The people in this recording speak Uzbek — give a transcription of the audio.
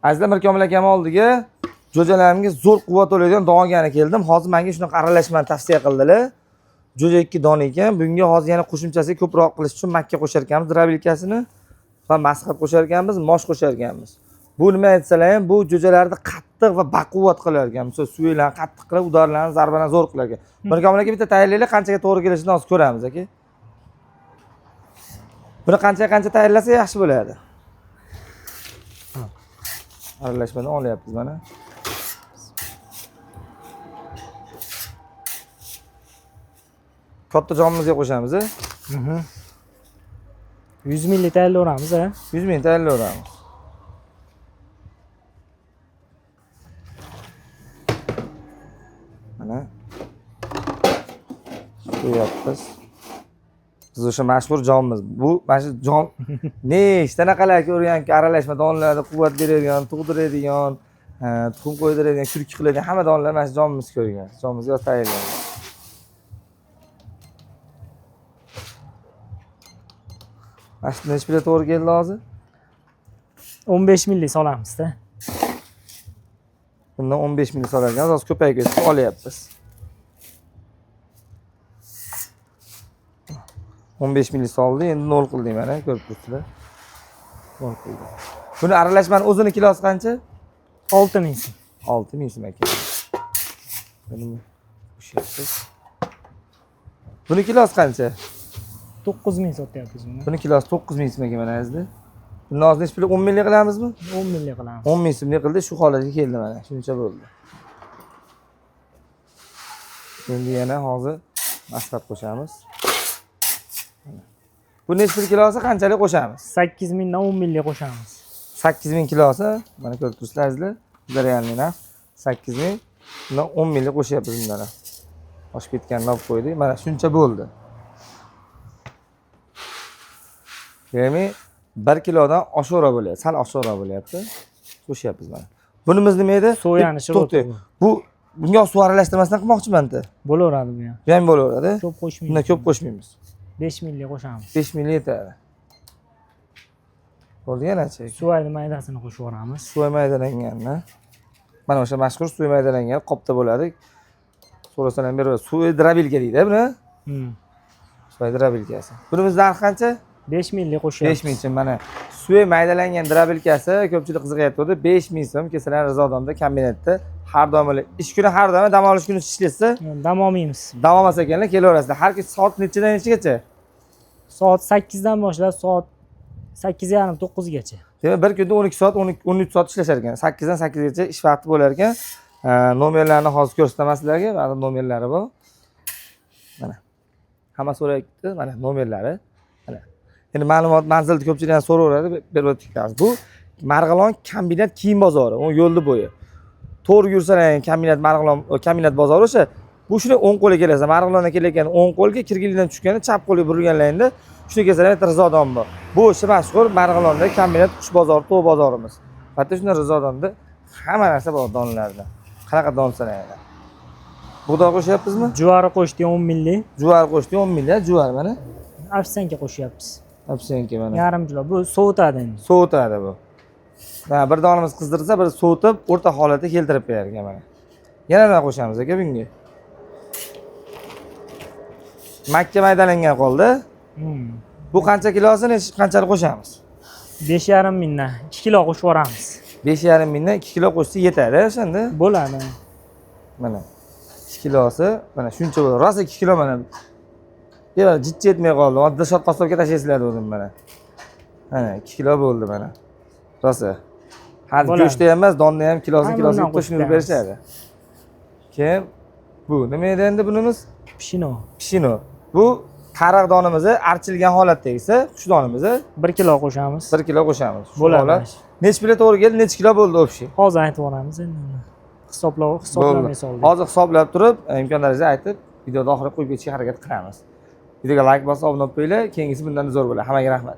Azizlar, Mirkomil akam oldiga jo'jalarimga zo'r quvvat oladigan donagani keldim. Hozir menga shunaqa aralashmani tavsiya qildilar. Jo'ja 2 dona ekan. Bunga hozir yana qo'shimchasiga ko'proq qilish uchun makka qo'shar ekanmiz, drabilkasini va masxat qo'shar ekanmiz, mosh qo'shar ekanmiz. Bu nima aytsalar ham, bu jo'jalarni qattiq va baquvvat qilar ekan. Masalan, suvlarni qattiq qilib, udarlarni zarbadan zo'r qilar ekan. Mirkomil aka bitta tayyorlaylar, qanchaga to'g'ri kelishini hozir ko'ramiz aka. Buni qancha tayyorlasa yaxshi bo'ladi. Aralashmadan olyapmiz mana. Katta jonimizga qo'shamiz. 100 ml tayyorlayveramiz, ha? 100 ml tayyorlayveramiz. Mana. Qo'yapmiz. Biz o'sha mashhur jonimiz. Bu mana shu jon nechtanaqalar ko'rganki, aralashma donlarida quvvat beradigan, tug'diradigan, tuxum qo'ydiradigan, kurki qiladigan hamma donlar mana shu jonimiz ko'rgan. Jonimizga tayyorlangan. Mana shu necha pila to'g'ri keldi hozir? 15 ml solamiz-da. Bundan 15 ml solar ekan, hozir ko'payib ketdi, olyapmiz. 15 ml soldi, endi 0 qildik mana, ko'rib turibsizlar. 0 qildi. Buni aralashmani o'zini kilosi qancha? 6 ming so'm. 6 ming so'm ekan. Buni qo'shyapmiz. Buni kilosi qancha? 9 ming sotyapmiz buni. Buni kilosi 9 ming so'm ekan mana azizlar. Buni hozir necha pul 10 ming qilamizmi? 10 ming qilamiz. 10 ming so'mlik qildi, shu holatga keldi mana. Shuncha bo'ldi. Endi yana hozir masxat qo'shamiz. Bu necha pul kilosi qanchalik qo'shamiz? 8 mingdan 10 ming qo'shamiz. 8 ming kilosi, mana ko'rib turibsizlar azizlar. Zaryanli narx 8 ming. Bundan 10 ming qo'shyapmiz bundan. Oshib ketganini olib qo'ydik. Mana shuncha bo'ldi. Ya'ni 1 kilodan oshiqroq bo'lyapti. Sal oshiqroq bo'lyapti. Qo'shyapmiz mana. Bunimiz nima edi? Soyani shiroti. Bunga suv aralashtirmasdan qilmoqchiman-da. Bo'laveradi bu ham. Bu ham bo'laveradi. Ko'p qo'shmaymiz. Bundan ko'p qo'shmaymiz. 5 ming qo'shamiz. 5 ming yetadi. Bo'ldi yana-chi? Suvayni maydasini qo'shib yuboramiz. Suv maydalanganni. Mana o'sha mashhur suv maydalangan qopda bo'ladi. So'rasalar ham beradi. Suv drabilka deydi buni. Suv drabilkasi. Bunimiz narxi qancha? 5 ming qo'shyapmiz. 5 ming so'm. Mana suv maydalangan drabilkasi ko'pchilik qiziqayapti. 5 ming so'm Kesalar Rizodomda kombinatda har doim ish kuni har doim dam olish kuni ishlaysiz. Dam olmaymiz. Dam olmas ekanlar, kelaverasizlar. Har kuni soat nechadan nechagacha? Soat 8 dan boshlab soat 8:30 gacha. Demak, bir kunda 12 soat, 13 soat ishlashar ekan. 8 dan 8 gacha ish vaqti bo'lar ekan. Nomerlarni hozir ko'rsataman sizlarga. Mana nomerlari bor. Mana. Hamma so'rayapti, mana nomerlari. Mana. Endi ma'lumot manzilni ko'pchilik ham so'raveradi, berib o'tdik. Bu Marg'ilon kombinat kiyim bozori, u yo'lni bo'yi. To'g'ri yursalar, kombinat bozori o'sha. Bu shuni o'ng qo'lga kelasizlar. Marg'ilondan kelayotgan o'ng qo'lga, Kirgizlikdan tushganda chap qo'lga burilganlaringda shuni kelsalar, Rizodon bor. Bu o'sha mashhur Marg'ilonda kombinat qush bozori, to'y bozorimiz. Hatto shunda Rizodomda hamma narsa bor donlarda. Qanaqa don sanaylar. Bug'doy qo'shyapmizmi? Juvari qo'shdik 10 ming. Juvar qo'shdik 10 ming, juvar mana. Afsanka qo'shyapmiz. Afsanka mana. Yarim kilo. Bu sovutadi endi. Sovutadi bu. Mana bir donimiz qizdirsa, bir sovutib, o'rta holatga keltirib berar ekan mana. Yana nima qo'shamiz aka bunga? Makka maydalangan qoldi. Bu qancha kilosini qanchalik qo'shamiz? 5,5 mingdan 2 kilo qo'shib yuboramiz. 5,5 mingdan 2 kilo qo'shsa yetadi o'shanda. Bo'ladi. Mana 2 kilosi mana shuncha bo'ladi. Rosa 2 kilo mana. Yo'q, jiddiy yetmay qoldi. Oddiy shot qassobga tashlaysizlar dedim mana. Mana 2 kilo bo'ldi mana. Rosa. Hali go'shtda ham emas, donda ham kilosiga qo'shib berishadi. Keyin bu nima edi endi bunimiz? Pishino. Pishino. Bu tariq donimizni archilgan holatdagisi, qush donimizni 1 kilo qo'shamiz. 1 kilo qo'shamiz. Bo'ladi. Necha pila to'g'ri keldi? Necha kilo bo'ldi o'pshi? Hozir aytib yuboramiz endi. Hisoblamay soldik. Hozir hisoblab turib, imkonlaringizni aytib, videoda oxiriga qo'yib ketishga harakat qilamiz. Videoga like bosib, obuna bo'lib qo'yinglar, keyingisi bundan zo'r bo'ladi. Hammaga rahmat.